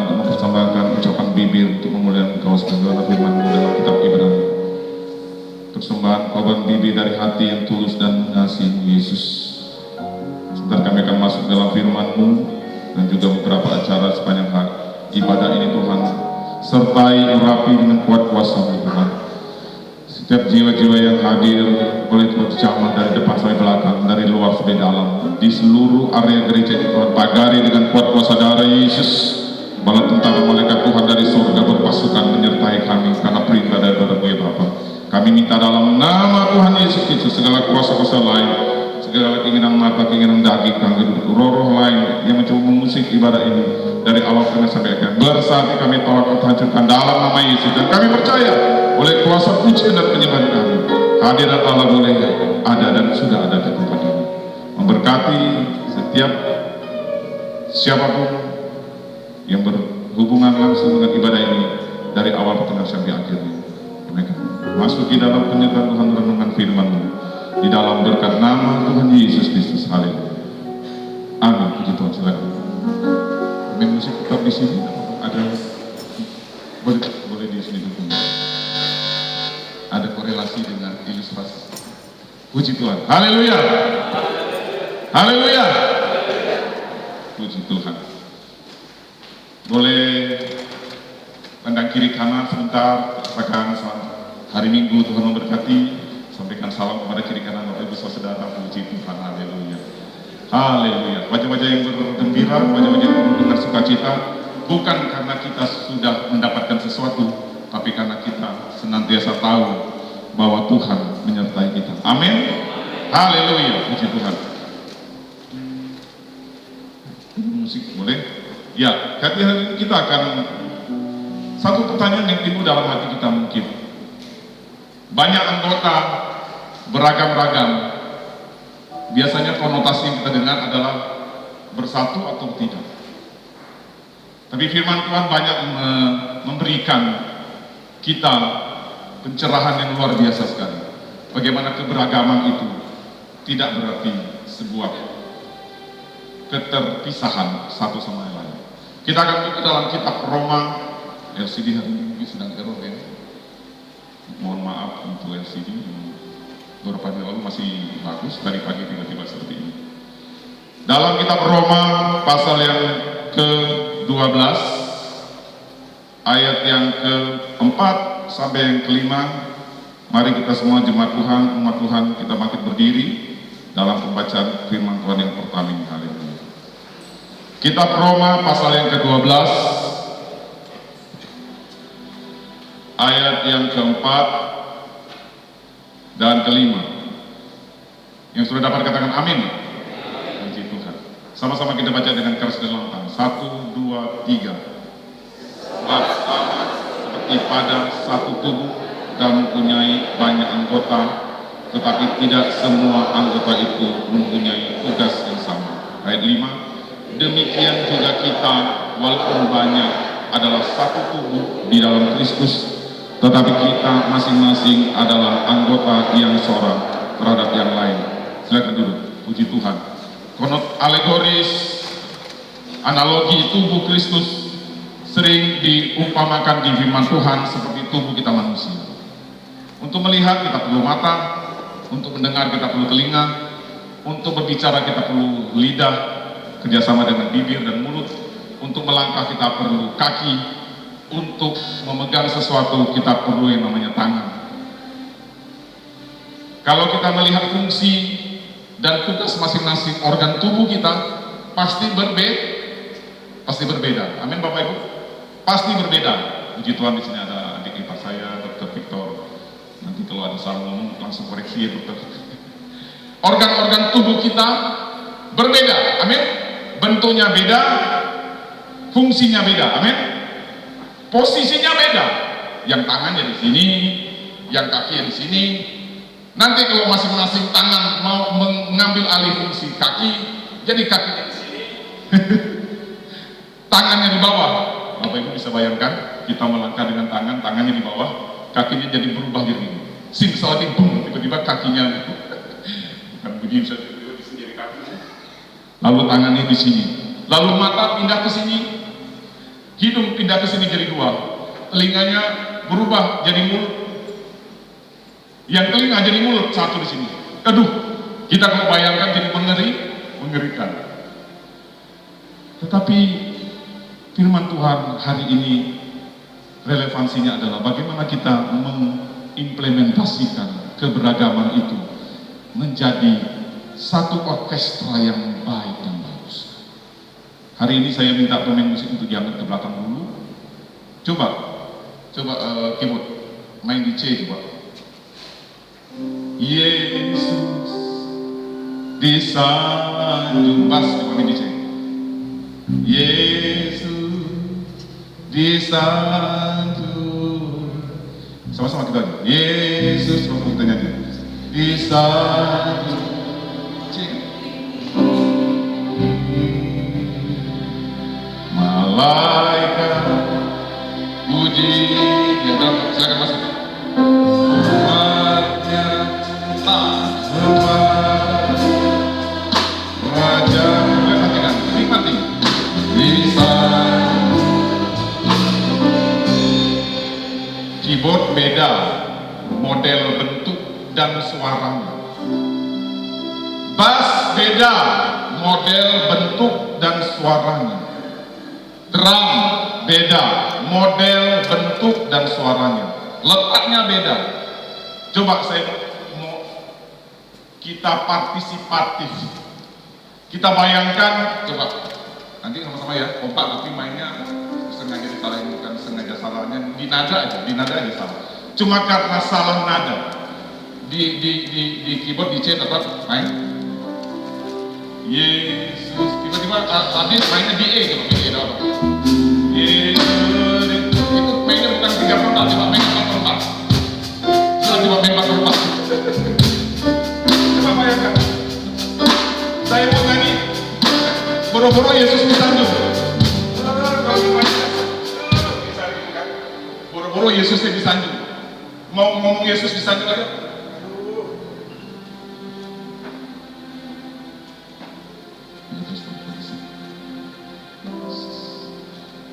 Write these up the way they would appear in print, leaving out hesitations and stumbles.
untuk mempersembahkan ucapan bibir untuk memuliakan Engkau sebagaimana firman-Mu dalam kitab Ibrani. Persembahan korban bibir dari hati yang tulus dan mengasihi Yesus. Sebentar kami akan masuk dalam firman-Mu dan juga beberapa acara sepanjang ibadah ini Tuhan. Sertai urapi dengan kuat kuasa-Mu Tuhan. Setiap jiwa-jiwa yang hadir boleh Tuhan jamah dari depan sampai belakang, dari luar sampai dalam, di seluruh area gereja ini Tuhan, pagari dengan kuat kuasa darah Yesus. Bala tentara malaikat Tuhan dari surga berpasukan menyertai kami karena perintah daripada ya Bapa. Kami minta dalam nama Tuhan Yesus Kristus segala kuasa-kuasa lain, segala keinginan mata, keinginan daging, roh-roh lain yang mencoba mengusik ibadah ini dari awal kami sampai akhir, bersatu kami tolak dan hancurkan dalam nama Yesus. Dan kami percaya oleh kuasa pujian dan penyembahan kami, hadirat Allah boleh ada dan sudah ada di tempat ini, memberkati setiap siapapun yang berhubungan langsung dengan ibadah ini dari awal pertengahan sampai akhir. Kami masuk di dalam penyertaan Tuhan, renungan firman-Mu di dalam berkat nama Tuhan Yesus Kristus. Haleluya. Amin. Puji Tuhan. Silakan. Main musik tetap di sini. Ada boleh di sini dulu. Ada korelasi dengan ilustrasi. Puji Tuhan. Haleluya. Haleluya. Puji Tuhan. Boleh pandang kiri kanan sebentar. Katakan hari Minggu Tuhan memberkati. Sampaikan salam kepada kiri kanan Bapak Ibu Saudara. Puji Tuhan. Haleluya. Haleluya. Wajah-wajah yang bergembira, wajah-wajah yang penuh dengan sukacita, bukan karena kita sudah mendapatkan sesuatu, tapi karena kita senantiasa tahu bahwa Tuhan menyertai kita. Amin. Haleluya. Puji Tuhan. Musik boleh? Ya, hari ini kita akan satu pertanyaan yang timbul dalam hati kita mungkin. Banyak anggota beragam-ragam. Biasanya konotasi yang kita dengar adalah bersatu atau tidak. Tapi firman Tuhan banyak memberikan kita pencerahan yang luar biasa sekali. Bagaimana keberagaman itu tidak berarti sebuah keterpisahan satu sama yang lain. Kita akan buka dalam kitab Roma. LCD hari ini sedang error ya. Mohon maaf untuk LCD. Beberapa hari lalu masih bagus, dari pagi tiba-tiba seperti ini. Dalam kitab Roma pasal yang ke-12 ayat yang ke-4 sampai yang ke-5, mari kita semua jemaat Tuhan, umat Tuhan, kita bangkit berdiri dalam pembacaan firman Tuhan yang pertama ini. Haleluya. Kitab Roma pasal yang ke-12 ayat yang ke-4 dan ke-5. Yang sudah dapat katakan amin. Puji Tuhan. Sama-sama kita baca dengan keras dan lantang. 1, 2, 3. Sebab sama seperti pada satu tubuh dan mempunyai banyak anggota, tetapi tidak semua anggota itu mempunyai tugas yang sama. Ayat 5. Demikian juga kita, walaupun banyak, adalah satu tubuh di dalam Kristus, tetapi kita masing-masing adalah anggota yang seorang terhadap yang lain. Silakan duduk. Puji Tuhan. Konot alegoris, analogi tubuh Kristus sering diumpamakan di firman Tuhan seperti tubuh kita manusia. Untuk melihat kita perlu mata, untuk mendengar kita perlu telinga, untuk berbicara kita perlu lidah, kerjasama dengan bibir dan mulut, untuk melangkah kita perlu kaki, untuk memegang sesuatu kita perlu yang namanya tangan. Kalau kita melihat fungsi dan tugas masing-masing organ tubuh kita pasti berbeda. Amin Bapak Ibu. Pasti berbeda. Puji Tuhan, di sini ada adik ipar saya, Dr. Victor. Nanti kalau ada salah ngomong langsung koreksi ya Dokter. Organ-organ tubuh kita berbeda. Amin. Bentuknya beda, fungsinya beda. Amin. Posisinya beda, yang tangannya di sini, yang kakinya di sini. Nanti kalau masing-masing tangan mau mengambil alih fungsi kaki, jadi kakinya di sini, tangannya di bawah. Bapak Ibu bisa bayangkan, kita melangkah dengan tangan, tangannya di bawah, kakinya jadi berubah jadi ini. Simsalabim, boom, tiba-tiba kakinya bukan begini saja, tiba-tiba di sini jadi kakinya. Lalu tangannya di sini, lalu mata pindah ke sini. Hidung pindah ke sini jadi 2. Telinganya berubah jadi mulut. Yang telinga jadi mulut, 1 di sini. Aduh, kita kalau bayangkan jadi mengerikan. Tetapi firman Tuhan hari ini relevansinya adalah bagaimana kita mengimplementasikan keberagaman itu menjadi satu orkestra yang baik dan bagus. Hari ini saya minta pemain musik untuk diangkat ke belakang dulu. Coba keyboard main di C coba. Yesus disanjung, bass coba main di C. Yesus disanjung, sama-sama kita aja. Yesus, sama-sama kita nyanyi. Disanjung. Malaikat puji, ya silakan masuk. Umatnya tak sempat wajah, boleh matikan, nikmati. Bisa keyboard beda model bentuk dan suaranya, bass beda model bentuk dan suaranya, drum beda model bentuk dan suaranya, letaknya beda. Coba saya mau kita partisipatif, kita bayangkan, coba nanti sama-sama ya, kompak tapi mainnya sengaja disalahin, bukan sengaja salahnya di nada aja salah. Cuma karena salah nada di keyboard di C tetap main Yesus, tiba-tiba tadi mainnya di E gitu, di E dong. Yesus itu mainnya bukan 3/4, cuma main 4/4. Cuma main 4/4. Coba bayangkan, saya mau nyanyi boro-boro Yesus disanjung. Boro-boro Yesusnya disanjung. Mau ngomong Yesus disanjung aja.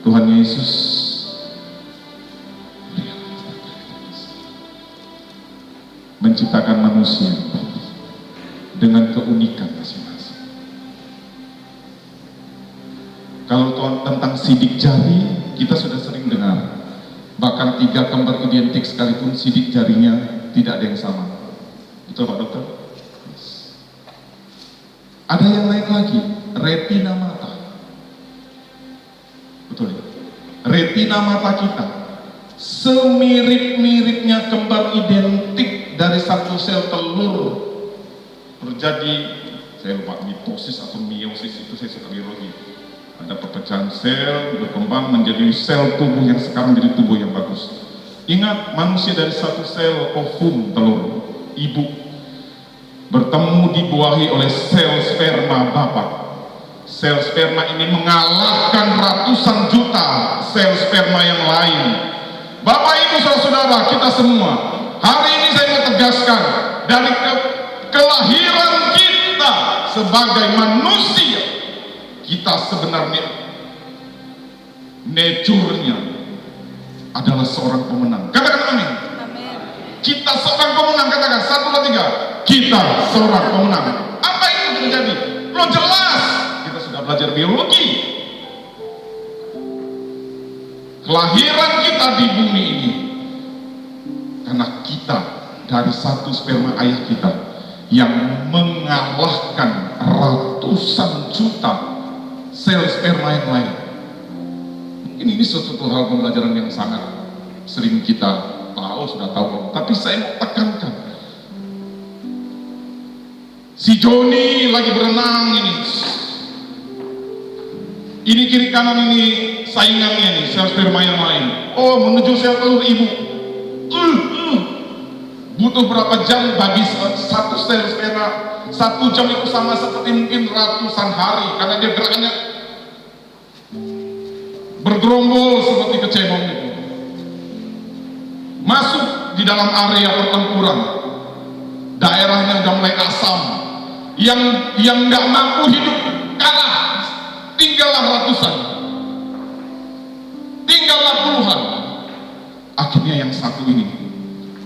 Tuhan Yesus menciptakan manusia dengan keunikan masing-masing. Kalau tentang sidik jari, kita sudah sering dengar. Bahkan 3 kembar identik sekalipun sidik jarinya tidak ada yang sama. Betul Pak Dokter? Yes. Ada yang lain lagi, retina mata. Betul ya? Retina mata kita semirip-miripnya kembar identik dari satu sel telur terjadi, saya lupa mitosis atau meiosis, itu saya suka biologi. Ada perpecahan sel berkembang menjadi sel tubuh yang sekarang menjadi tubuh yang bagus. Ingat, manusia dari satu sel ovum telur ibu bertemu dibuahi oleh sel sperma bapak. Sel sperma ini mengalahkan ratusan juta sel sperma yang lain. Bapak ibu saudara kita semua, hari ini saya mau tegaskan, dari kelahiran kita sebagai manusia, kita sebenarnya nature-nya adalah seorang pemenang. Katakan amin. Kita seorang pemenang, katakan 1, 2, 3. Kita seorang pemenang. Apa itu terjadi? Belum jelas. Kita sudah belajar biologi. Kelahiran kita di bumi ini karena kita dari satu sperma ayah kita yang mengalahkan ratusan juta sel sperma yang lain. Mungkin ini suatu hal pembelajaran yang sangat sering kita tahu, sudah tahu, tapi saya mau tekankan. Si Joni lagi berenang ini kiri kanan ini saingannya nih, sel sperma yang lain. Oh, menuju sel telur ibu. Butuh berapa jam bagi satu sel sperma? 1 jam itu sama seperti mungkin ratusan hari, karena dia gerakannya bergerombol seperti kecebong itu. Masuk di dalam area pertempuran, daerahnya udah mulai asam, yang nggak mampu hidup kalah, tinggallah ratusan. Tuhan, akhirnya yang satu ini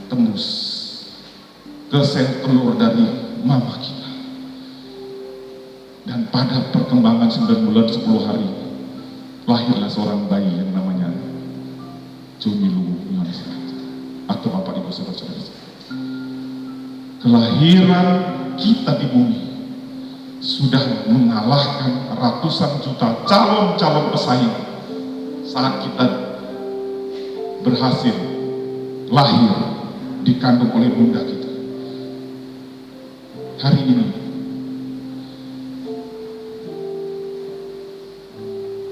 tembus ke sel telur dari mama kita. Dan pada perkembangan 9 bulan 10 hari, lahirlah seorang bayi yang namanya Jumilu Yohanes. Atau Bapak Ibu Saudara-saudara, kelahiran kita di bumi sudah mengalahkan ratusan juta calon-calon pesaing saat kita berhasil lahir dikandung oleh bunda kita. Hari ini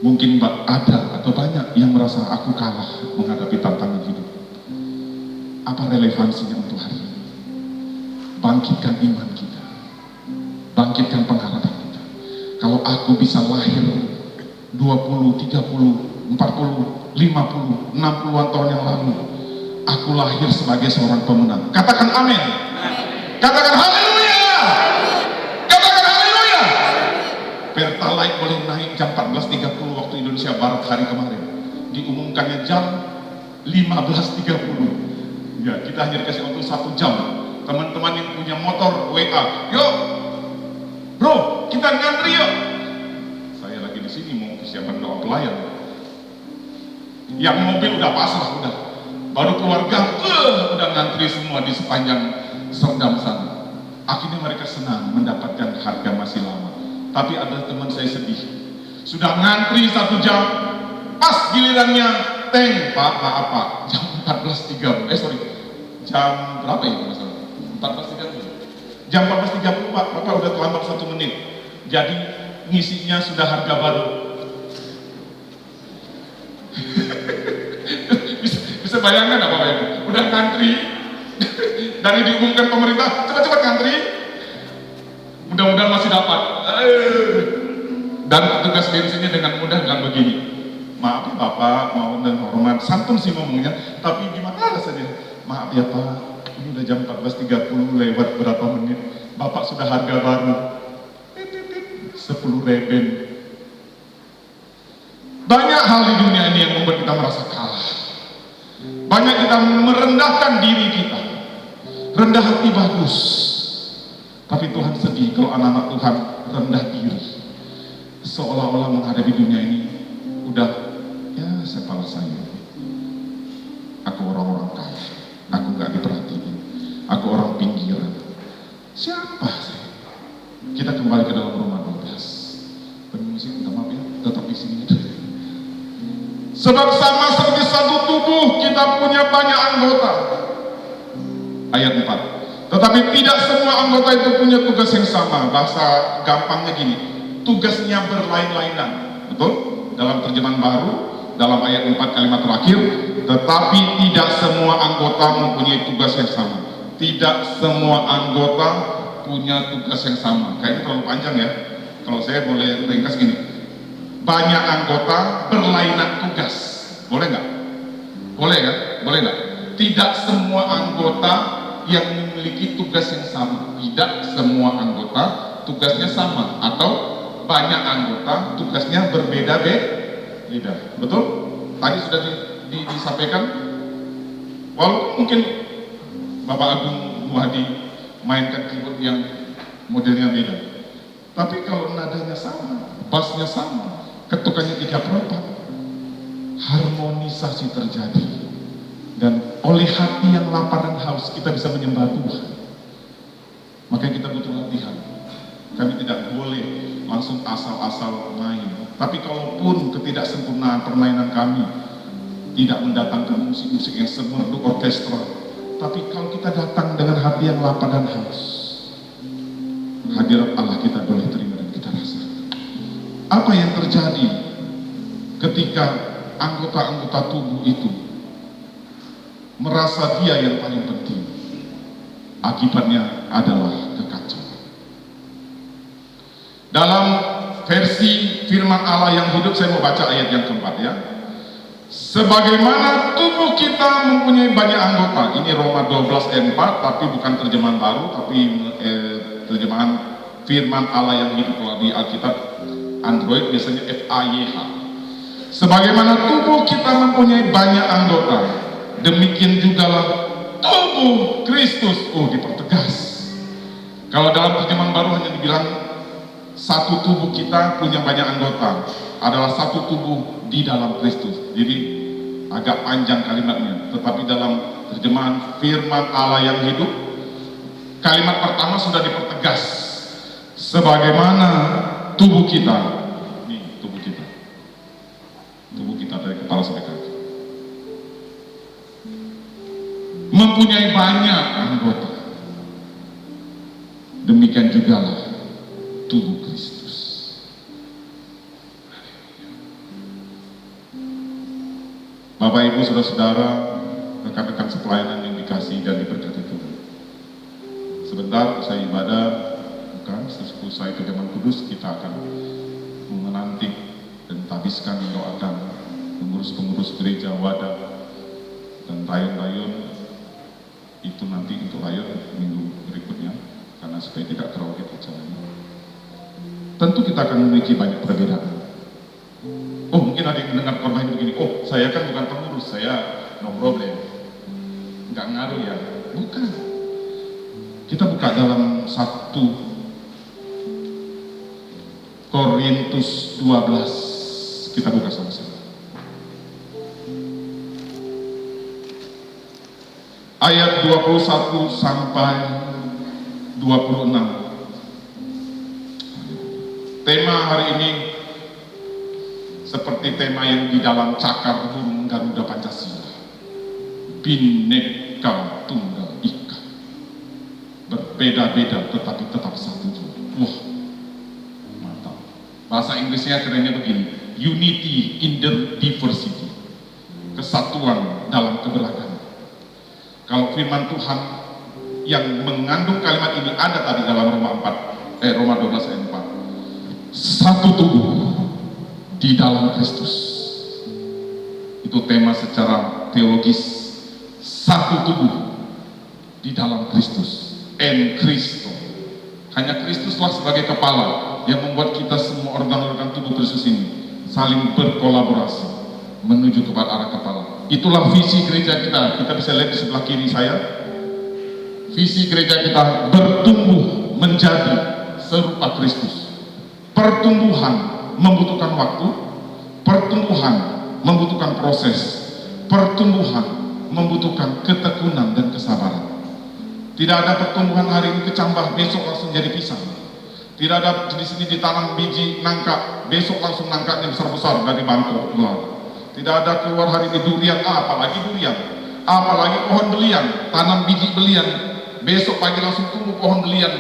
mungkin ada atau banyak yang merasa aku kalah menghadapi tantangan hidup. Apa relevansinya untuk hari ini? Bangkitkan iman kita, bangkitkan pengharapan kita. Kalau aku bisa lahir 20, 30, 40, 50, 60-an tahun yang lalu, aku lahir sebagai seorang pemenang. Katakan amin. Katakan haleluya. Katakan haleluya. Pertalite boleh naik jam 14.30 waktu Indonesia Barat hari kemarin. Diumumkannya jam 15.30. Ya, kita hanya dikasih waktu 1 jam. Teman-teman yang punya motor WA, yuk, bro, kita ngantri yuk. Saya lagi di sini mau persiapan doa pelayan. Yang mobil udah pasrah, udah. Baru keluarga, udah ngantri semua di sepanjang Serdam sana. Akhirnya mereka senang mendapatkan harga masih lama. Tapi ada teman saya sedih. Sudah ngantri 1 jam, pas gilirannya tank, Pak, maaf Pak, jam 14.30. Jam berapa ya Mas? 14.30. Jam 14.30 Pak, Bapak udah terlambat 1 menit. Jadi ngisinya sudah harga baru. bisa bayangkan apa Bapak Ibu? Udah ngantri. Dari diumumkan pemerintah, cepat-cepat ngantri. Mudah-mudahan masih dapat. Dan petugas bensinnya dengan mudah bilang begini, maaf ya Bapak, mau dan hormat, santun sih ngomongnya, tapi gimana rasanya? Maaf ya Pak, ini udah jam 14.30 lewat berapa menit, Bapak sudah harga baru 10 reben. Banyak hal di dunia ini yang membuat kita merasa kalah. Banyak kita merendahkan diri kita. Rendah hati bagus, tapi Tuhan sedih kalau anak-anak Tuhan rendah diri, seolah-olah menghadapi dunia ini udah, ya sepalah saya, aku orang-orang kaya, aku gak diperhatiin, aku orang pinggiran, siapa saya? Kita kembali ke dalam Roma 12. Permisi, minta maaf ya, tetap di sini. Sebab sama seperti satu tubuh, kita punya banyak anggota. Ayat 4. Tetapi tidak semua anggota itu punya tugas yang sama. Bahasa gampangnya gini, tugasnya berlain-lainan. Betul? Dalam terjemahan baru, dalam ayat 4 kalimat terakhir, tetapi tidak semua anggota mempunyai tugas yang sama. Tidak semua anggota punya tugas yang sama. Kayaknya terlalu panjang ya. Kalau saya boleh ringkas gini, banyak anggota berlainan tugas. Boleh nggak? Boleh kan? Boleh nggak? Tidak semua anggota yang memiliki tugas yang sama. Tidak semua anggota tugasnya sama, atau banyak anggota tugasnya berbeda-beda. Betul? Tadi sudah disampaikan. Walaupun mungkin Bapak Agung Muhadi mainkan keyboard yang modelnya beda, tapi kalau nadanya sama, bassnya sama, ketukannya 3/4, harmonisasi terjadi. Dan oleh hati yang lapar dan haus, kita bisa menyembah Tuhan. Makanya kita butuh latihan. Kami tidak boleh langsung asal-asal main. Tapi kalaupun ketidaksempurnaan permainan kami tidak mendatangkan musik-musik yang semerdu orkestra, tapi kalau kita datang dengan hati yang lapar dan haus, hadirat Allah kita boleh terima dan kita rasakan. Apa yang terjadi ketika anggota-anggota tubuh itu merasa dia yang paling penting? Akibatnya adalah kekacauan. Dalam versi firman Allah yang hidup, saya mau baca ayat yang keempat ya. Sebagaimana tubuh kita mempunyai banyak anggota. Ini Roma 12 ayat 4, tapi bukan terjemahan baru, tapi terjemahan firman Allah yang hidup. Kalau di Alkitab Android biasanya FAYH. Sebagaimana tubuh kita mempunyai banyak anggota, demikian jugalah tubuh Kristus. Oh, dipertegas. Kalau dalam terjemahan baru hanya dibilang satu tubuh kita punya banyak anggota, adalah satu tubuh di dalam Kristus. Jadi agak panjang kalimatnya, tetapi dalam terjemahan firman Allah yang hidup, kalimat pertama sudah dipertegas. Sebagaimana tubuh kita, ini tubuh kita dari kepala sampai kaki, mempunyai banyak anggota, demikian jugalah tubuh Kristus. Bapak, Ibu, saudara-saudara, rekan-rekan sepelayanan yang dikasihi dan diberkati Tuhan. Sebentar usai ibadah, usai perjamuan kudus, kita akan menanti dan tabiskan mendoakan pengurus-pengurus gereja, wadah, dan rayun-rayun. Itu nanti untuk rayun minggu berikutnya, karena supaya tidak terlalu acaranya. Tentu kita akan memiliki banyak perbedaan. Oh, mungkin ada yang mendengar korban begini, oh saya kan bukan pengurus, saya no problem, nggak ngaruh ya. Bukan. Kita buka dalam 1 Korintus 12, kita buka sama-sama. Ayat 21 sampai 26. Tema hari ini seperti tema yang di dalam cakar burung Garuda Pancasila. Bhinneka Tunggal Ika. Berbeda-beda tetapi tetap satu. Wah, mantap. Bahasa Inggrisnya kerennya begini, unity in the diversity. Kesatuan dalam keberagaman. Kalau firman Tuhan yang mengandung kalimat ini ada tadi dalam Roma 12 ayat 4. Satu tubuh di dalam Kristus. Itu tema secara teologis. Satu tubuh di dalam Kristus. En Kristo. Hanya Kristuslah sebagai kepala yang membuat kita semua organ-organ tubuh Kristus ini saling berkolaborasi menuju kepada arah kepala. Itulah visi gereja kita. Kita bisa lihat di sebelah kiri saya. Visi gereja kita bertumbuh menjadi serupa Kristus. Pertumbuhan membutuhkan waktu, pertumbuhan membutuhkan proses, pertumbuhan membutuhkan ketekunan dan kesabaran. Tidak ada pertumbuhan hari ini kecambah, besok langsung jadi pisang. Tidak ada di sini ditanam biji nangka, besok langsung nangkanya besar-besar dari Bangkok keluar. Tidak ada keluar hari ini durian, apalagi durian, apalagi pohon belian, tanam biji belian, besok pagi langsung tumbuh pohon belian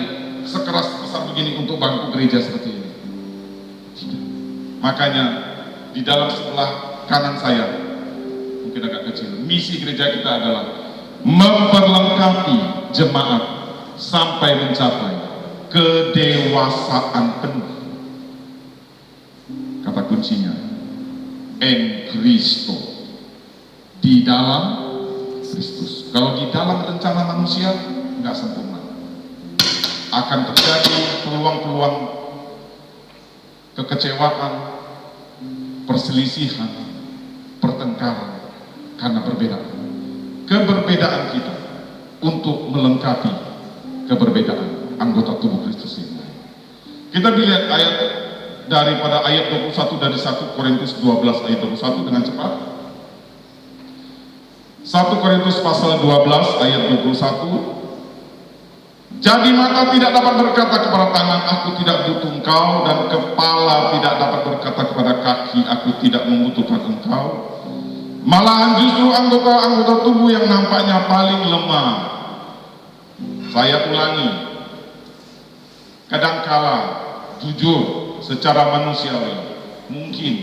sekeras besar begini untuk bangku gereja seperti ini. Makanya di dalam sebelah kanan saya, mungkin agak kecil, misi gereja kita adalah memperlengkapi jemaat sampai mencapai kedewasaan penuh. Kata kuncinya, en Kristo, di dalam Kristus. Kalau di dalam rencana manusia nggak sempurna, akan terjadi peluang-peluang kekecewaan, perselisihan, pertengkaran karena perbedaan. Keberbedaan kita untuk melengkapi keberbedaan anggota tubuh Kristus ini. Kita lihat ayat daripada ayat 21 dari 1 Korintus 12 ayat 21 dengan cepat. 1 Korintus pasal 12 ayat 21. Jadi mata tidak dapat berkata kepada tangan, aku tidak butuh engkau, dan kepala tidak dapat berkata kepada kaki, aku tidak membutuhkan engkau. Malahan justru anggota-anggota tubuh yang nampaknya paling lemah. Saya ulangi, kadangkala jujur secara manusiawi mungkin,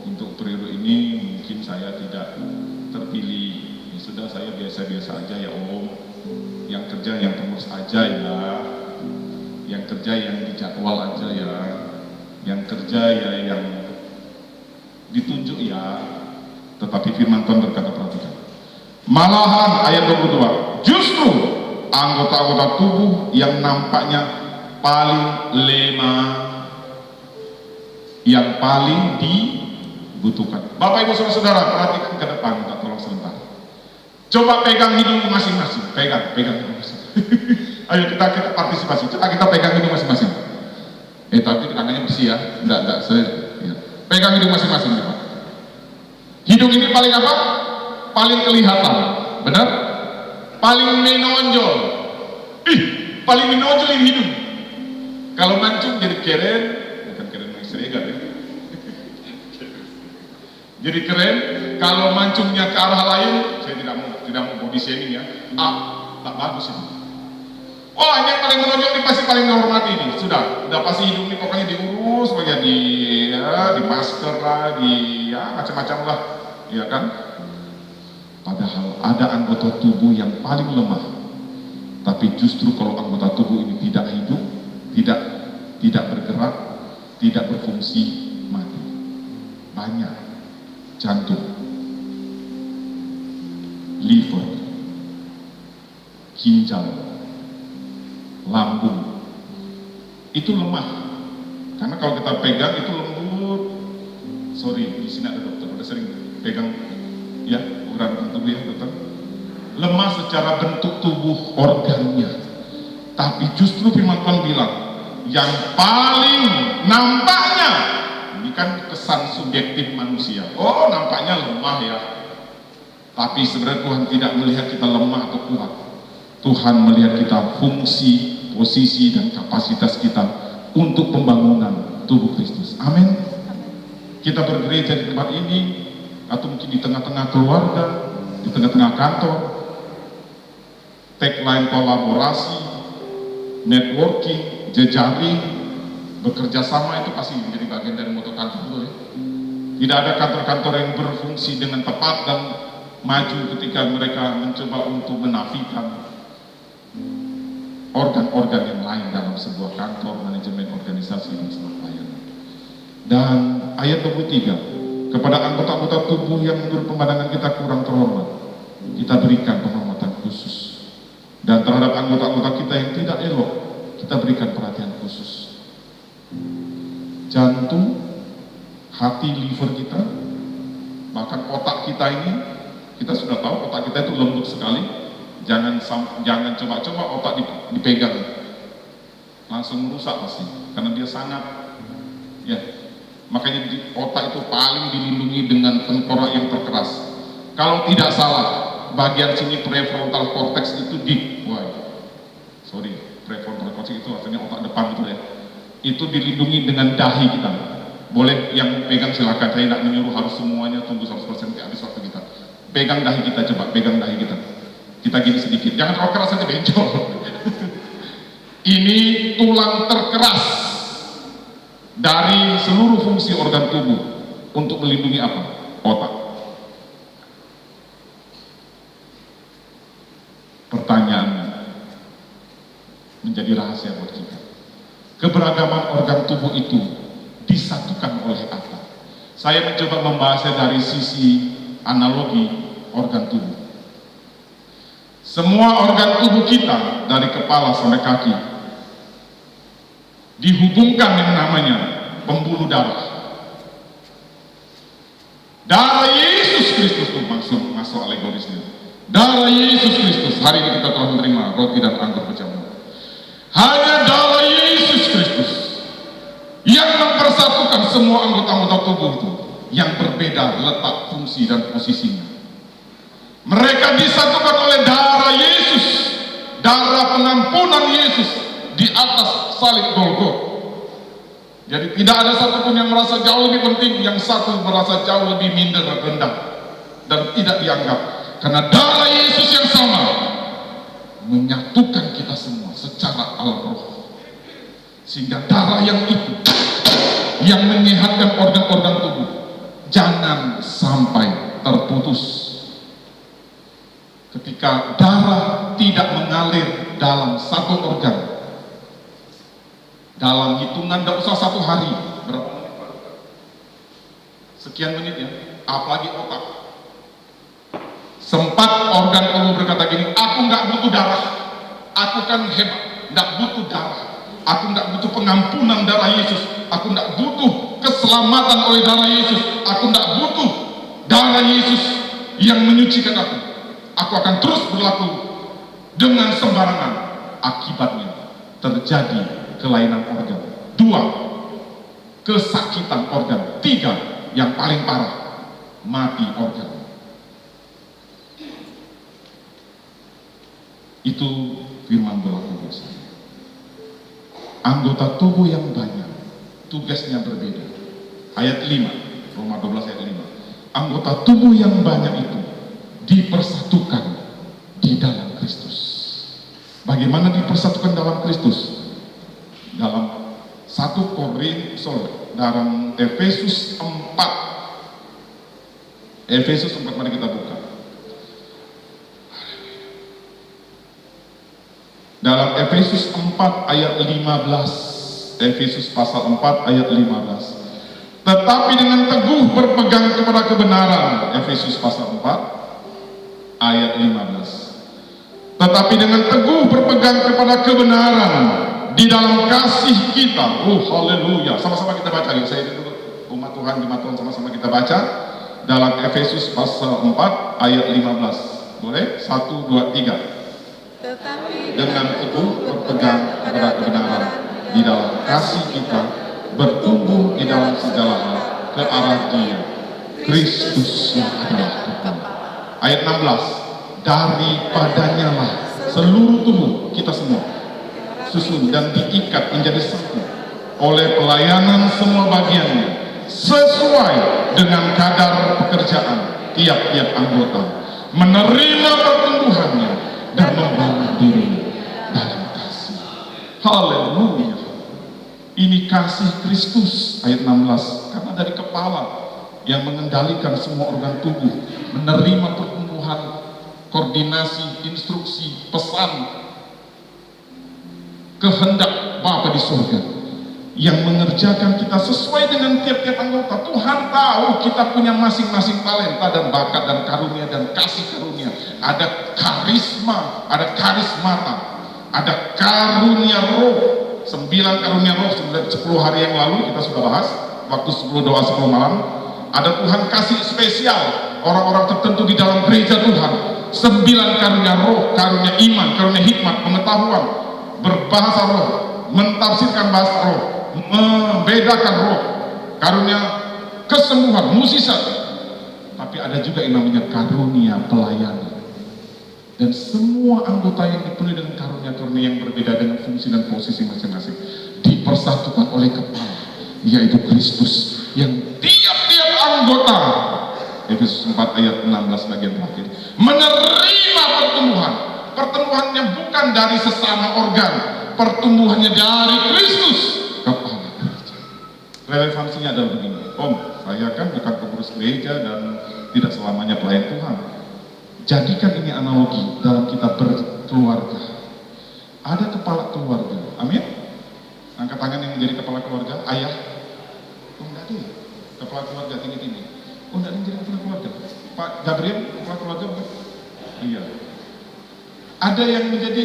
untuk periode ini mungkin saya tidak terpilih, ya sudah, saya biasa-biasa aja ya Om. Yang kerja yang pengurus aja ya, yang kerja yang dijadwal aja ya, yang kerja ya yang ditunjuk ya. Tetapi firman Tuhan berkata, perhatikan, malahan ayat 22, justru anggota-anggota tubuh yang nampaknya paling lemah, yang paling dibutuhkan. Bapak Ibu Saudara, perhatikan ke depan, minta tolong sebentar. Coba pegang hidung masing-masing, pegang hidung masing-masing. Ayo kita partisipasi, coba kita pegang hidung masing-masing. Tapi tangannya bersih ya, enggak, saya ya. Pegang hidung masing-masing Pak. Hidung ini paling apa? Paling kelihatan, benar? Paling menonjol. Paling menonjol ini hidung. Kalau mancung jadi keren, bukan keren serigala ya. Jadi keren. Kalau mancungnya ke arah lain, saya tidak mau body shaming ya. Tak bagus ini. Oh, ini yang paling menonjol ini pasti paling menghormati ini. Sudah pasti hidung ini pokoknya diurus, pokoknya di masker lah, macam-macam lah, ya kan? Padahal ada anggota tubuh yang paling lemah, tapi justru kalau anggota tubuh ini tidak hidup, tidak bergerak, tidak berfungsi, mati. Banyak. Jantung, liver, ginjal, lambung, itu lemah. Karena kalau kita pegang itu lembut. Sorry, di sini ada dokter, udah sering pegang ya ukuran tubuh ya dokter. Lemah secara bentuk tubuh organnya. Tapi justru firman Tuhan bilang, yang paling nampaknya, ini kan kesan subjektif manusia. Oh, nampaknya lemah ya. Tapi sebenarnya Tuhan tidak melihat kita lemah atau kuat. Tuhan melihat kita fungsi, posisi, dan kapasitas kita untuk pembangunan tubuh Kristus. Amin. Kita bergereja di tempat ini, atau mungkin di tengah-tengah keluarga, di tengah-tengah kantor. Tagline kolaborasi, networking, jejaring, bekerja sama itu pasti menjadi bagian dari moto kantor ya. Tidak ada kantor-kantor yang berfungsi dengan tepat dan maju ketika mereka mencoba untuk menafikan organ-organ yang lain dalam sebuah kantor, manajemen organisasi dan sebuah pelayanan. Dan ayat 23, kepada anggota-anggota tubuh yang menurut pemandangan kita kurang terhormat, kita berikan penghormatan khusus. Dan terhadap anggota-anggota kita yang tidak elok, kita berikan perhatian khusus. Jantung, hati, liver kita, bahkan otak kita ini, kita sudah tahu otak kita itu lembut sekali. Jangan coba-coba otak dipegang, langsung merusak pasti, karena dia sangat ya. Makanya otak itu paling dilindungi dengan tengkorak yang terkeras. Kalau tidak salah, bagian sini prefrontal cortex itu prefrontal cortex itu artinya otak depan itu ya. Itu dilindungi dengan dahi kita. Boleh yang pegang silakan, saya tidak menyuruh harus semuanya tunggu 100% habis waktu kita. Pegang dahi kita, coba pegang dahi kita. Kita gini sedikit, jangan terlalu keras aja bencol. Ini tulang terkeras dari seluruh fungsi organ tubuh untuk melindungi apa? Otak. Pertanyaannya menjadi rahasia buat kita. Keberagaman organ tubuh itu disatukan oleh apa? Saya mencoba membahasnya dari sisi analogi organ tubuh. Semua organ tubuh kita dari kepala sampai kaki dihubungkan yang namanya pembuluh darah. Darah Yesus Kristus itu masuk alegorisnya. Darah Yesus Kristus. Hari ini kita telah menerima roti dan anggur bercampur. Hanya darah Yesus Kristus yang mempersatukan semua anggota-anggota tubuh itu yang berbeda letak, fungsi, dan posisinya. Mereka disatukan oleh darah Yesus, darah pengampunan Yesus di atas salib Golgota. Jadi tidak ada satupun yang merasa jauh lebih penting, yang satu merasa jauh lebih minder dan rendah dan tidak dianggap, karena darah Yesus yang sama menyatukan kita semua secara alam roh, sehingga darah yang itu yang menyehatkan organ-organ tubuh jangan sampai terputus. Ketika darah tidak mengalir dalam satu organ, dalam hitungan tidak usah 1 hari, berapa menit Pak? Sekian menit ya, apalagi otak. Sempat organ tubuh berkata gini, aku nggak butuh darah, aku kan hebat, nggak butuh darah, aku nggak butuh pengampunan darah Yesus, aku nggak butuh keselamatan oleh darah Yesus. Aku tidak butuh darah Yesus yang menyucikan aku. Aku akan terus berlaku dengan sembarangan. Akibatnya terjadi kelainan organ. 2, kesakitan organ. 3, yang paling parah, mati organ. Itu firman berlaku dosa. Anggota tubuh yang banyak, tugasnya berbeda. Ayat 5, Roma 12 ayat 5. Anggota tubuh yang banyak itu dipersatukan di dalam Kristus. Bagaimana dipersatukan dalam Kristus? Dalam 1 Korintus, dalam Efesus 4. Efesus 4, mari kita buka. Dalam Efesus 4 ayat 15. Efesus pasal 4 ayat 15. Tetapi dengan teguh berpegang kepada kebenaran. Efesus pasal 4 ayat 15. Tetapi dengan teguh berpegang kepada kebenaran di dalam kasih kita. Oh haleluya. Sama-sama kita baca yuk. Saya dulu umat Tuhan, jemaat Tuhan, sama-sama kita baca dalam Efesus pasal 4 ayat 15. Boleh? 1, 2, 3. Tetapi dengan teguh berpegang kepada kebenaran di dalam kasih kita, bertumbuh di dalam segala hal ke arah Dia, Kristus yang adalah kepala. Ayat 16. Daripadanya lah seluruh tubuh kita semua susun dan diikat menjadi satu oleh pelayanan semua bagiannya sesuai dengan kadar pekerjaan tiap-tiap anggota, menerima pertumbuhannya dan membangun diri dalam kasih. Haleluya. Ini kasih Kristus. Ayat 16. Karena dari kepala yang mengendalikan semua organ tubuh, menerima pertumbuhan, koordinasi, instruksi, pesan, kehendak Bapa di surga yang mengerjakan kita sesuai dengan tiap-tiap anggota. Tuhan tahu kita punya masing-masing talenta dan bakat dan karunia dan kasih karunia. Ada karisma, ada karismata, ada karunia roh. 9 karunia roh, 10 hari yang lalu kita sudah bahas waktu 10 doa 10 malam. Ada Tuhan kasih spesial orang-orang tertentu di dalam gereja Tuhan. 9 karunia roh, karunia iman, karunia hikmat, pengetahuan, berbahasa roh, mentafsirkan bahasa roh, membedakan roh, karunia kesembuhan, mukjizat. Tapi ada juga yang namanya karunia pelayanan. Dan semua anggota yang dipenuhi dengan karunia-karunia yang berbeda dengan fungsi dan posisi masing-masing dipersatukan oleh kepala, yaitu Kristus, yang tiap-tiap anggota, Efesus 4 ayat 16 bagian terakhir, menerima pertumbuhan. Pertumbuhannya bukan dari sesama organ, pertumbuhannya dari Kristus, kepala gereja. Relevansinya adalah begini, saya kan bukan pengurus gereja dan tidak selamanya pelayan Tuhan. Jadikan ini analogi dalam kita berkeluarga. Ada kepala keluarga, amin. Angkat tangan yang menjadi kepala keluarga. Ayah, enggak ada. Kepala keluarga tinggi-tinggi. Enggak ada yang jadi kepala keluarga. Pak Gabriel, kepala keluarga bukan? Iya. Ada yang menjadi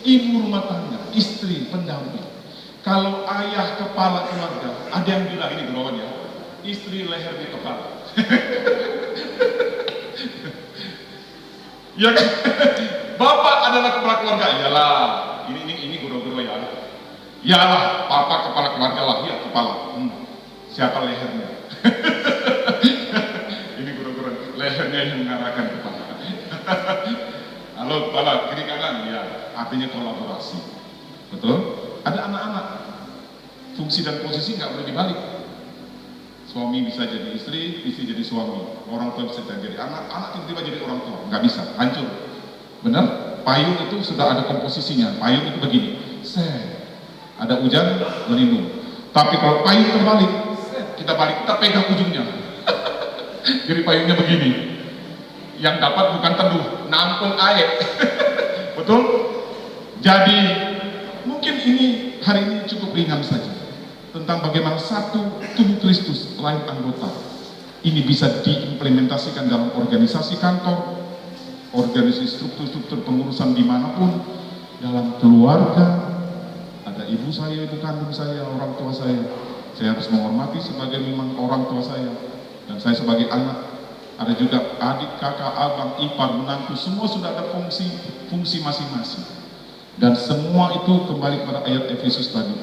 ibu rumah tangga, istri, pendamping. Kalau ayah kepala keluarga, ada yang bilang ini gerowannya, istri lehernya kepala. Ya kan? Bapak adalah kepala keluarga. Iyalah, ini guru-guru ya. Iyalah, papa kepala keluarga lah, ya kepala. Siapa lehernya? Ini guru-guru lehernya yang mengarahkan kepala. Halo kepala, kiri kanan, ya. Artinya kolaborasi. Betul? Ada anak-anak. Fungsi dan posisi nggak boleh dibalik. Suami bisa jadi istri, istri jadi suami, orang tua bisa jadi anak, anak tiba-tiba jadi orang tua, nggak bisa, hancur. Benar? Payung itu sudah ada komposisinya. Payung itu begini, ada hujan melindung. Tapi kalau payung terbalik, kita balik, kita pegang ujungnya. Jadi payungnya begini. Yang dapat bukan teduh, nampung air. Betul? Jadi mungkin ini hari ini cukup ringan saja. Tentang bagaimana satu tubuh Kristus lain anggota ini bisa diimplementasikan dalam organisasi kantor, organisasi struktur-struktur pengurusan dimanapun, dalam keluarga. Ada ibu saya, ibu kandung saya, orang tua saya Saya harus menghormati sebagai memang orang tua saya, dan saya sebagai anak. Ada juga adik, kakak, abang, ipar, menantu, semua sudah ada fungsi masing-masing. Dan semua itu kembali pada ayat Efesus tadi,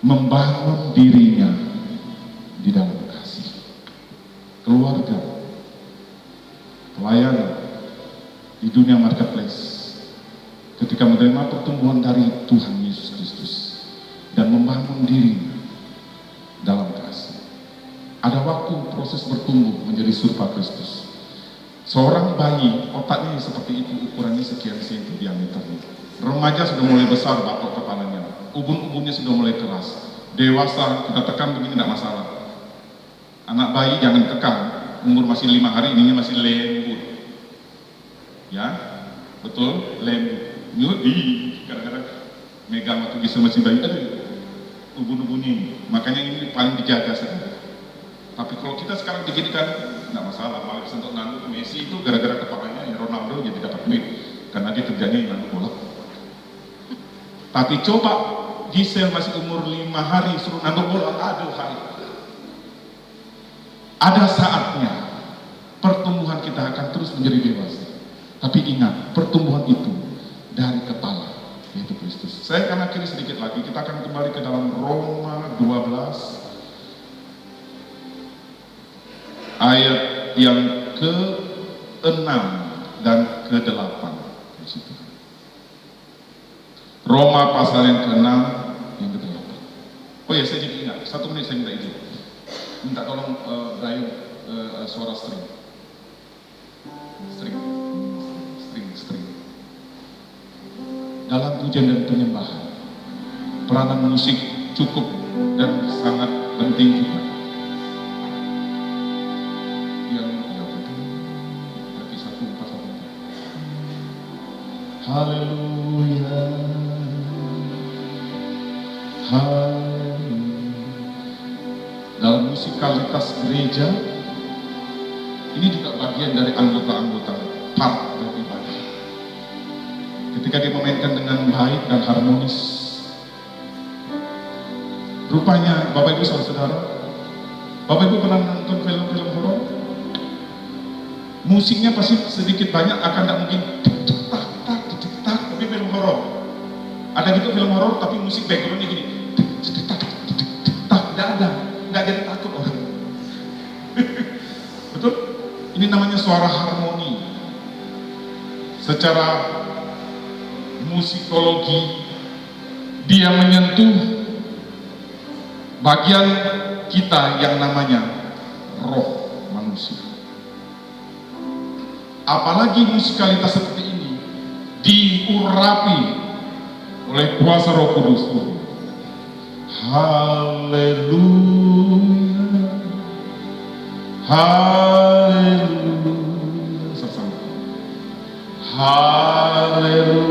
membangun dirinya di dalam kasih. Keluarga, pelayanan di dunia marketplace, ketika menerima pertumbuhan dari Tuhan Yesus Kristus dan membangun dirinya dalam kasih. Ada waktu proses bertumbuh menjadi serupa Kristus. Seorang bayi otaknya seperti itu, ukurannya sekian senti diameternya. Remaja sudah mulai besar batok kepalanya, ubun-ubunnya sudah mulai keras. Dewasa kita tekan begini tidak masalah. Anak bayi jangan tekan, umur masih 5 hari ininya masih lembut. Ya, betul, lembut. Kadang-kadang megang waktu bisa masih bayi, ubun-ubunnya ini. Makanya ini paling dijaga saja. Tapi kalau kita sekarang diginikan, nggak masalah. Malah untuk nanduk Messi itu gara-gara kepalanya ya Ronaldo jadi dapat duit karena dia kerjanya yang nanduk bola. Tapi coba Gisel masih umur 5 hari suruh nanduk bola, aduh hai. Ada saatnya pertumbuhan kita akan terus menjadi dewasa. Tapi ingat, pertumbuhan itu dari kepala, yaitu Kristus. Saya akan akhiri sedikit lagi, kita akan kembali ke dalam Roma 12 ayat yang ke-6 dan ke-8 di situ. Roma pasal yang ke-6 yang ke-8. Oh ya, saya jadi ingat, 1 menit saya minta izin. Minta tolong Brian suara string. Dalam pujian dan penyembahan, peranan musik cukup dan sangat penting juga. Haleluya, haleluya. Dalam musikalitas gereja, ini juga bagian dari anggota-anggota part dari ibadah. Ketika dia memainkan dengan baik dan harmonis, rupanya Bapak Ibu saudara, Bapak Ibu pernah nonton film-film horor? Musiknya pasti sedikit banyak akan tidak mungkin tapi film horor. Ada gitu film horor tapi musik backgroundnya gini. Tidak ada, nggak jadi takut orang. Betul? Ini namanya suara harmoni. Secara musikologi dia menyentuh bagian kita yang namanya roh manusia. Apalagi musikalitas seperti ini diurapi oleh kuasa Roh Kudus. Haleluya, haleluya, sama-sama. Haleluya,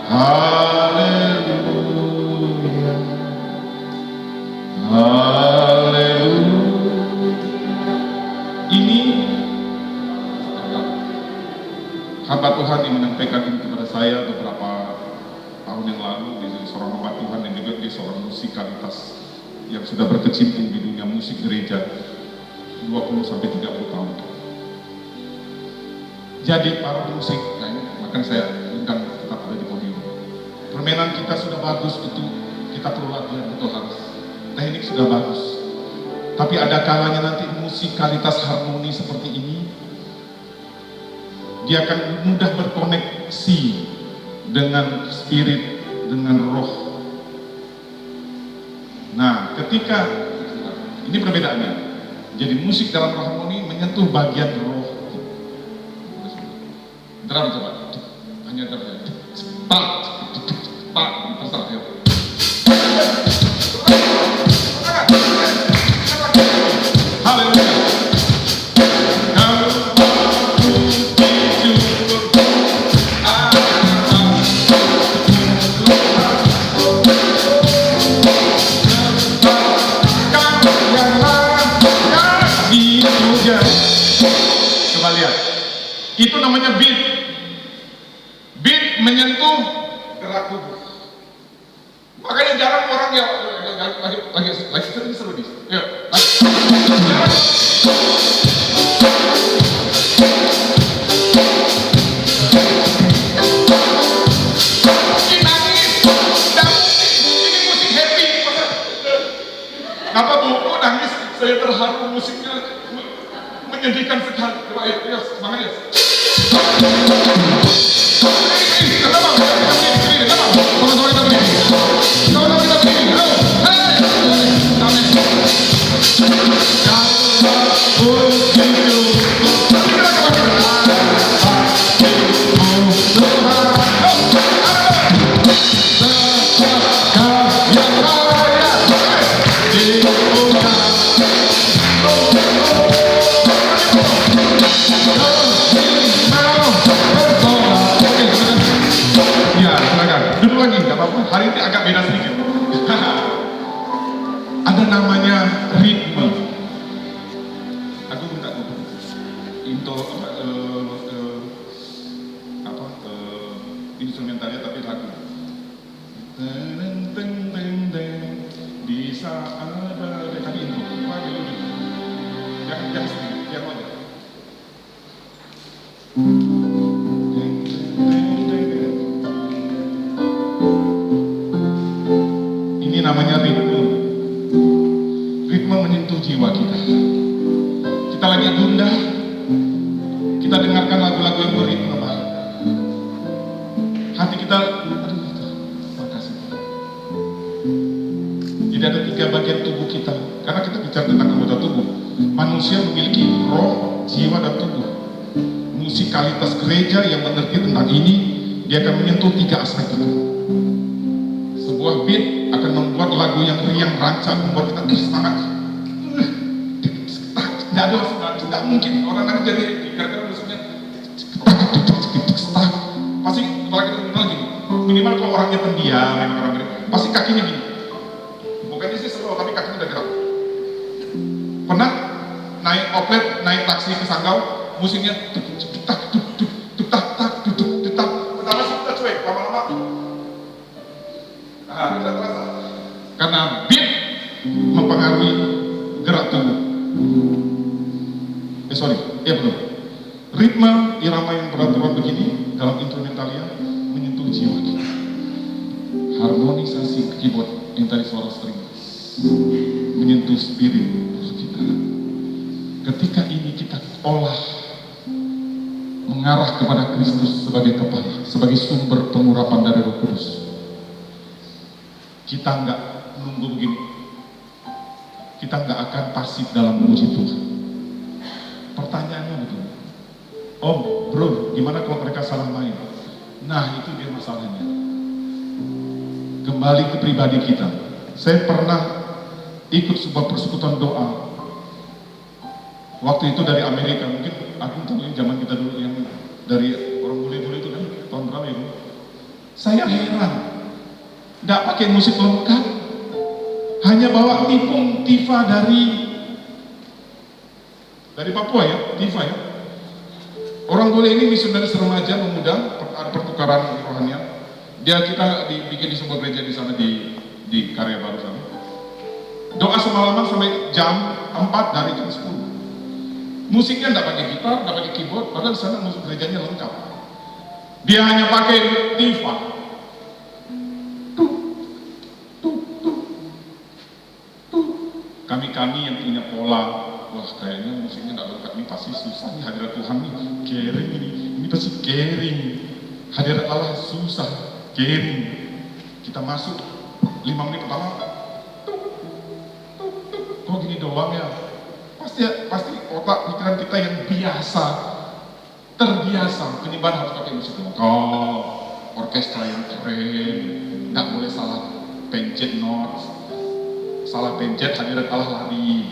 haleluya, haleluya. Ini hamba Tuhan yang menyampaikan ini kepada saya beberapa tahun yang lalu. Dia jadi seorang hamba Tuhan dan juga dia seorang musikalitas yang sudah berkecimpung di dunia musik gereja 20-30 tahun. Jadi para musik, maka saya undang tetap ada di podium. Permainan kita sudah bagus, itu kita perlu latihan, betul harus. Teknik sudah bagus. Tapi ada kalanya nanti musikalitas harmoni seperti ini, dia akan mudah berkoneksi dengan spirit, dengan roh. Nah, ketika ini perbedaannya. Jadi musik dalam harmoni menyentuh bagian roh. Drum coba, hanya drum ya. Tak, terserah ya. Haleluya. Coba lihat, itu namanya beat. Beat menyentuh gerak tubuh. Makanya jarang orang yang lagi seru nih. Ya, kenapa Bu? Kok nangis? Saya terharu, musiknya menyedihkan sekali. Coba ya, semangat ya. Duduk lagi, nggak apa-apa. Hari ini agak beda sedikit. Ada namanya ritme. Aku minta instrumentalnya tapi lagu. Di saat ada tadi intro. Jangan sedikit, yang mana? Ini namanya ritme. Ritme menyentuh jiwa kita. Kita lagi gundah, kita dengarkan lagu-lagu yang beritme baik. Hati kita, aduh, makasih. Jadi ada 3 bagian tubuh kita. Karena kita bicara tentang anggota tubuh. Manusia memiliki roh, jiwa, dan tubuh. Musikalitas gereja yang mengerti tentang ini, dia akan menyentuh 3 aspek itu. Sebuah beat akan membuat lagu yang riang rancak, membuat kita bersemangat. Tidak ada semangat, tidak mungkin orang akan jadi karena musiknya pasti kalau kita minimal gini. Minimal kalau orangnya pendiam, memang orang gini, pasti kakinya gini. Bukannya sih slow, tapi kakinya udah gerak. Pernah naik outlet, naik taksi ke Sanggau, musiknya pertama sih kita cuek, lama-lama tidak terasa. Karena beat mempengaruhi gerak tubuh. Betul. Ritme, irama yang beraturan begini dalam instrumentalia menyentuh jiwa kita. Harmonisasi keyboard yang tadi suara string menyentuh spirit kita. Ketika ini kita olah mengarah kepada Kristus sebagai kepala, sebagai sumber pengurapan dari Roh Kudus. Kita nggak nunggu begini. Kita nggak akan pasif dalam memuji Tuhan. Pertanyaannya betul. Om, bro, gimana kalau mereka salah main? Nah, itu dia masalahnya. Kembali ke pribadi kita. Saya pernah ikut sebuah persekutuan doa. Waktu itu dari Amerika, mungkin aku tahu yang zaman kita dulu yang dari orang bule-bule itu kan tahun berapa ya? Saya heran, nggak pakai musik lengkap, hanya bawa tipung tifa dari Papua ya, tifa ya. Orang bule ini misionaris remaja pemuda, ada pertukaran rohanian. Kita dibikin di sebuah gereja di sana di Karya Baru sana. Doa semalaman sampai jam 4 dari jam 10. Musiknya nggak pakai gitar, nggak pakai keyboard, padahal di sana musik gerejanya lengkap. Dia hanya pakai tifa. Kami yang punya pola, wah kayaknya musiknya nggak lengkap, ini pasti susah nih hadirat Tuhan nih, kering ini pasti kering. Hadirat Allah susah, kering. Kita masuk 5 menit pertama, kok gini doang ya? Pasti otak pikiran kita yang terbiasa penyembahan harus pakai musik lengkap, orkestra yang keren, nggak boleh salah pencet notes, salah pencet hadirat Allah lari,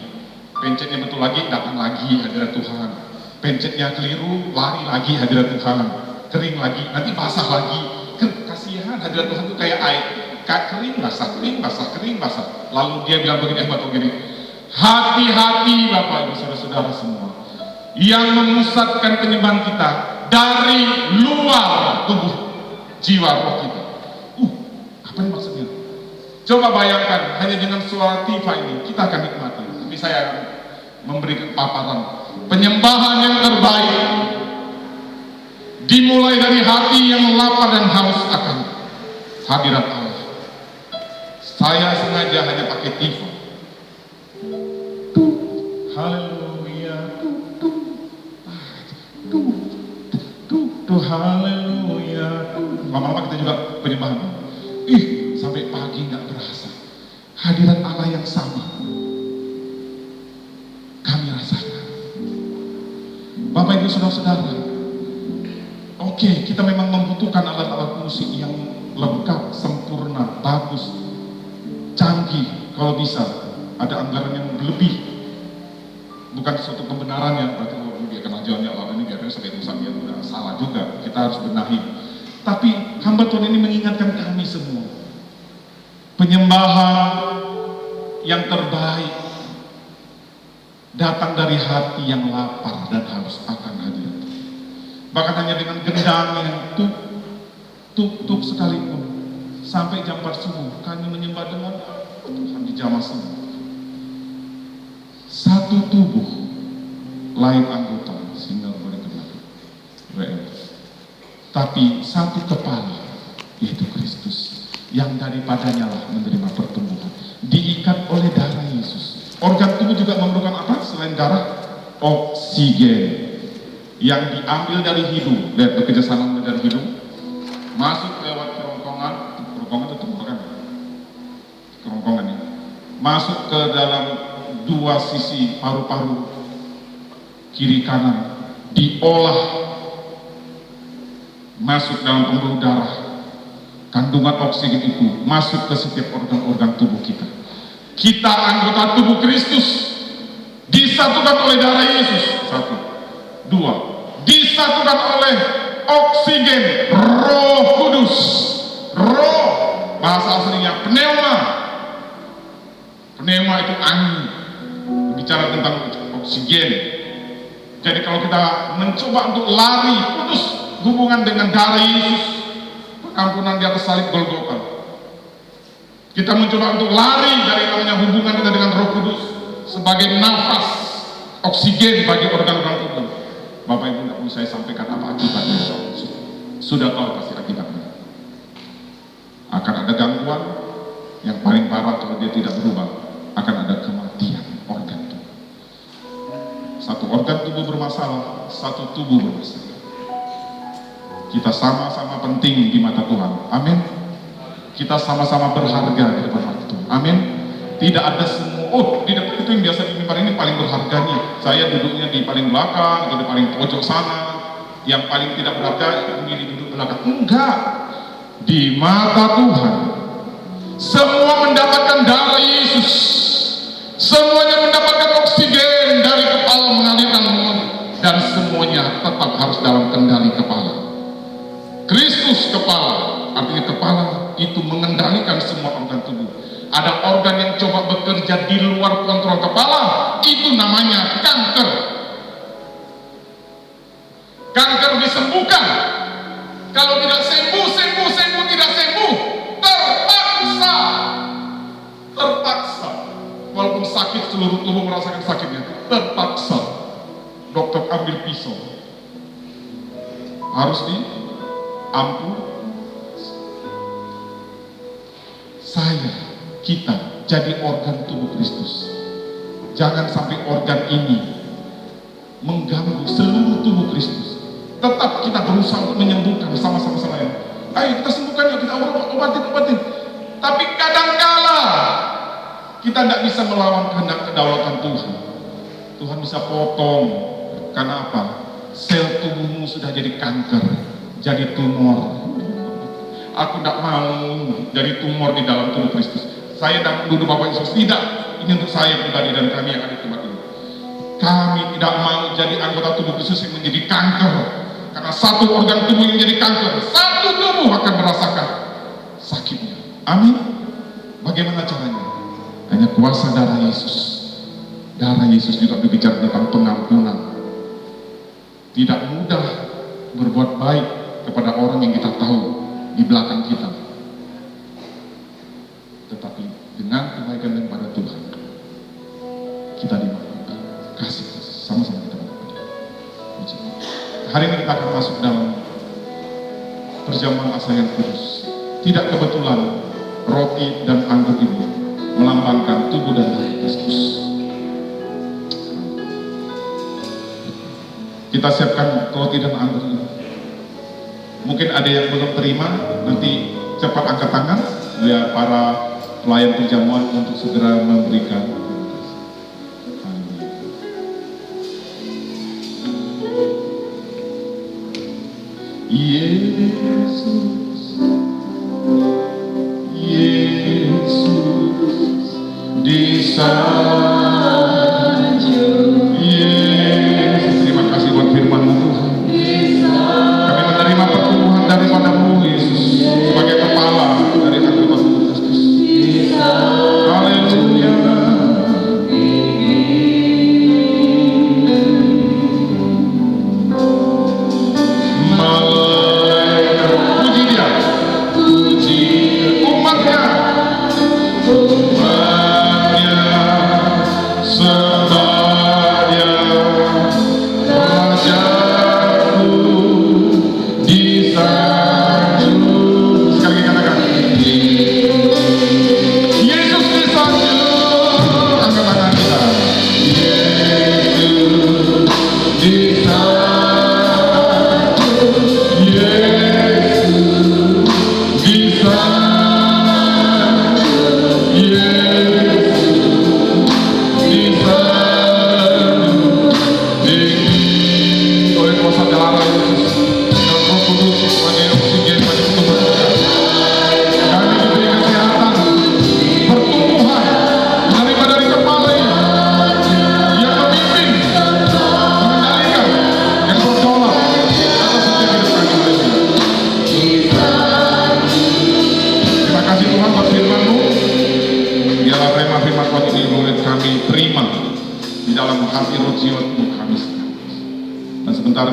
pencetnya betul lagi datang lagi hadirat Tuhan, pencetnya keliru lari lagi hadirat Tuhan, kering lagi nanti basah lagi. Kasihan hadirat Tuhan itu kayak air, kering basah, lalu dia bilang begini, hati-hati Bapak Ibu Saudara-saudara semua yang memusatkan penyembahan kita dari luar tubuh jiwa roh kita. Apa yang maksudnya? Coba bayangkan, hanya dengan suara tifa ini kita akan nikmati. Tapi saya akan memberikan paparan penyembahan yang terbaik dimulai dari hati yang lapar dan haus akan hadirat Allah. Saya sengaja hanya pakai tifa. Haleluya, haleluya. Lama-lama kita juga penyembahan. Sampai pagi nggak berasa. Hadirat Allah yang sama kami rasakan. Bapak Ibu Saudara-saudara, oke, kita memang membutuhkan alat-alat musik yang lengkap, sempurna, bagus, canggih. Kalau bisa ada anggaran yang lebih, bukan suatu pembenaran yang berarti dia kenal jalannya Allah ini biarnya sampai rusak, ya udah salah juga, kita harus benahi. Tapi hamba Tuhan ini mengingatkan kami semua, penyembahan yang terbaik datang dari hati yang lapar dan haus akan hadirat. Bahkan hanya dengan gendang yang tuk sekalipun sampai jam 4 subuh kami menyembah dengan Tuhan di jamaah semua. Satu tubuh, lain anggota, sehingga boleh kembali. Tapi satu kepala, yaitu Kristus, yang daripadanya lah menerima pertumbuhan, diikat oleh darah Yesus. Organ tubuh juga memerlukan apa selain darah? Oksigen yang diambil dari hidung. Lihat bekerja sama dari hidung, masuk lewat kerongkongan itu tenggorokan, kerongkongan ini, masuk ke dalam dua sisi paru-paru kiri kanan, diolah, masuk dalam pembuluh darah. Kandungan oksigen itu masuk ke setiap organ-organ tubuh kita. Kita anggota tubuh Kristus, disatukan oleh darah Yesus. 1, 2, disatukan oleh oksigen Roh Kudus. Roh, bahasa aslinya pneuma. Pneuma itu angin, bicara tentang oksigen. Jadi kalau kita mencoba untuk lari putus hubungan dengan darah Yesus, pengampunan di atas salib Golgota, kita mencoba untuk lari dari namanya hubungan kita dengan Roh Kudus sebagai nafas oksigen bagi organ-organ tubuh. Bapak Ibu tidak perlu saya sampaikan apa akibatnya. Sudah tahu pasti akibatnya. Akan ada gangguan yang paling parah kalau dia tidak berubah, akan ada kematian organ tubuh. Satu organ tubuh bermasalah, satu tubuh bermasalah. Kita sama-sama penting di mata Tuhan. Amin. Kita sama-sama berharga di depan mata Tuhan. Amin. Tidak ada semua, di depan itu yang biasa di mimbar ini paling berharganya. Saya duduknya di paling belakang atau di paling pojok sana. Yang paling tidak berharga ini duduk belakang. Enggak. Di mata Tuhan, semua mendapatkan darah Yesus. Semuanya mendapatkan oksigen dari kepala mengalirkan dan semuanya tetap harus dalam kendali kepala. Kristus kepala, artinya kepala itu mengendalikan semua organ tubuh. Ada organ yang coba bekerja di luar kontrol kepala, itu namanya kanker. Kanker disembuhkan. Kalau tidak sembuh, tidak sembuh, terpaksa. Walaupun sakit, seluruh tubuh merasakan sakitnya, terpaksa dokter ambil pisau, harus diampu. Kita jadi organ tubuh Kristus. Jangan sampai organ ini mengganggu seluruh tubuh Kristus. Tetap kita berusaha untuk menyembuhkan sama-sama lain. Ayo kita sembuhkan, yuk kita obatin. Tapi kadangkala kita tidak bisa melawan kehendak kedaulatan Tuhan. Tuhan bisa potong. Karena apa? Sel tubuhmu sudah jadi kanker, jadi tumor. Aku tidak mau jadi tumor di dalam tubuh Kristus. Saya tidak menuduh Bapak Yesus, tidak. Ini untuk saya pribadi dan kami yang ada di tempat ini. Kami tidak mau jadi anggota tubuh Kristus yang menjadi kanker. Karena satu organ tubuh yang menjadi kanker, satu tubuh akan merasakan sakitnya. Amin. Bagaimana caranya? Hanya kuasa darah Yesus. Darah Yesus juga berbicara tentang pengampunan. Tidak mudah berbuat baik kepada orang yang kita tahu di belakang kita. Tetapi Hari ini kita akan masuk dalam perjamuan asa yang kudus. Tidak kebetulan roti dan anggur ini melambangkan tubuh dan darah Kristus. Kita siapkan roti dan anggur ini. Mungkin ada yang belum terima, nanti cepat angkat tangan biar para pelayan perjamuan untuk segera memberikan. Yesus, Yesus disanjung. Yesus, terima kasih buat firman-Mu Tuhan. Kami menerima pertumbuhan daripada-Mu Yesus sebagai kepala dari anggota tubuh Kristus. Haleluya.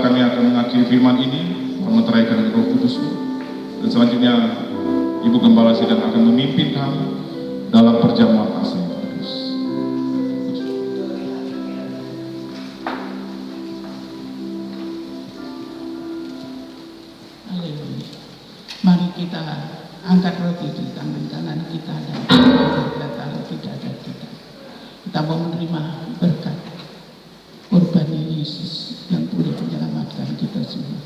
Kami akan mengakhiri firman ini, memeteraikan dengan Roh Kudus, dan selanjutnya Ibu Gembala Sidang akan memimpin kami dalam perjamuan asa yang kudus. Haleluya. Mari kita angkat roti di tangan kanan kita dan kita taruh di dada kita. Kita mau menerima berkat korban Yesus yang boleh menyelamatkan kita semua.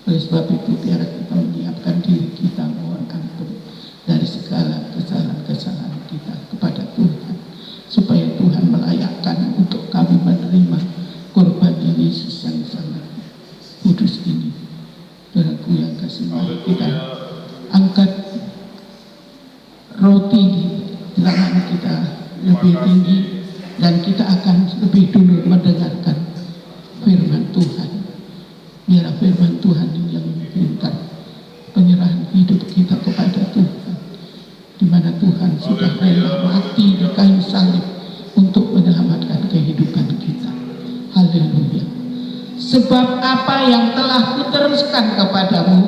Oleh sebab itu biar kita menyiapkan diri kita mohon ampun dari segala kesalahan-kesalahan kita kepada Tuhan, supaya Tuhan melayakkan untuk kami menerima korban Yesus yang sangat kudus ini. Saudaraku yang kasih, mari kita angkat roti di tangan kita lebih tinggi dan kita akan lebih dulu mendengarkan firman Tuhan. Biar firman Tuhan ini yang memimpikan penyerahan hidup kita kepada Tuhan, di mana Tuhan sudah rela mati di kayu salib untuk menyelamatkan kehidupan kita. Haleluya. Sebab apa yang telah kuteruskan kepadamu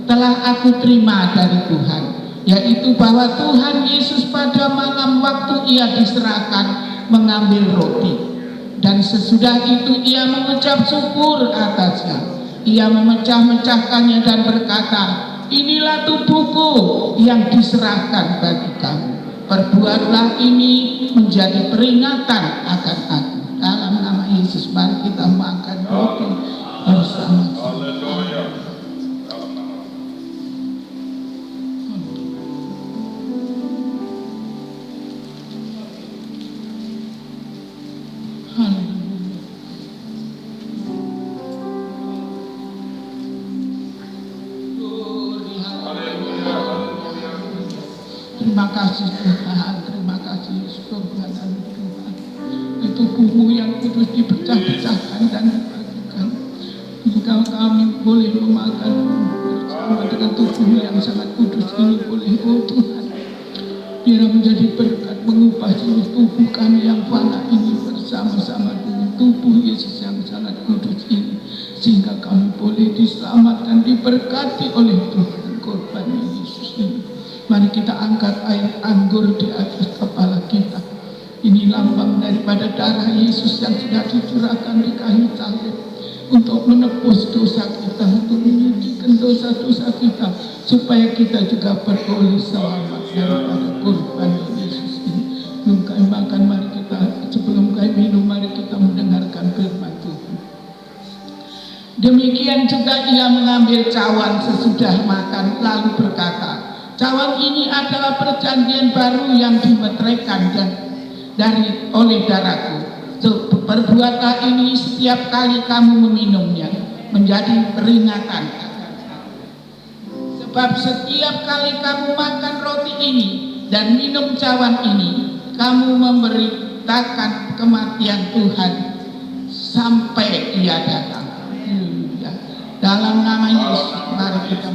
telah aku terima dari Tuhan, yaitu bahwa Tuhan Yesus pada malam waktu ia diserahkan mengambil roti, dan sesudah itu ia mengucap syukur atasnya. Ia memecah-mecahkannya dan berkata, inilah tubuhku yang diserahkan bagi kamu. Perbuatlah ini menjadi peringatan akan aku. Dalam nama Yesus mari kita makan roti bersama-sama. Terima kasih Tuhan, terima kasih Tuhan dan Tuhan. Itu tubuhmu yang kudus dipecah-pecahkan dan dibagikan. Jika kami boleh memakan bersama dengan tubuhmu yang sangat kudus ini, boleh oh Tuhan, biar menjadi berkat mengubah seluruh tubuh kami yang fana ini bersama-sama dengan tubuh Yesus yang sangat kudus ini, sehingga kami boleh diselamatkan, diberkati oleh Tuhan korban Yesus ini. Mari kita angkat air anggur di atas kepala kita. Ini lambang daripada darah Yesus yang sudah dicurahkan di kayu salib. untuk menebus dosa kita, untuk menyucikan dosa-dosa kita, supaya kita juga beroleh selamat daripada kurban Yesus ini. Sebelum kami makan, mari kita, sebelum kami minum, mari kita mendengarkan firman Tuhan. Demikian juga ia mengambil cawan sesudah makan, lalu berkata, cawan ini adalah perjanjian baru yang dimeteraikan oleh darahku. Perbuatlah ini setiap kali kamu meminumnya, menjadi peringatan. Sebab setiap kali kamu makan roti ini dan minum cawan ini, kamu memberitakan kematian Tuhan sampai ia datang. Dalam nama Yesus, mari kita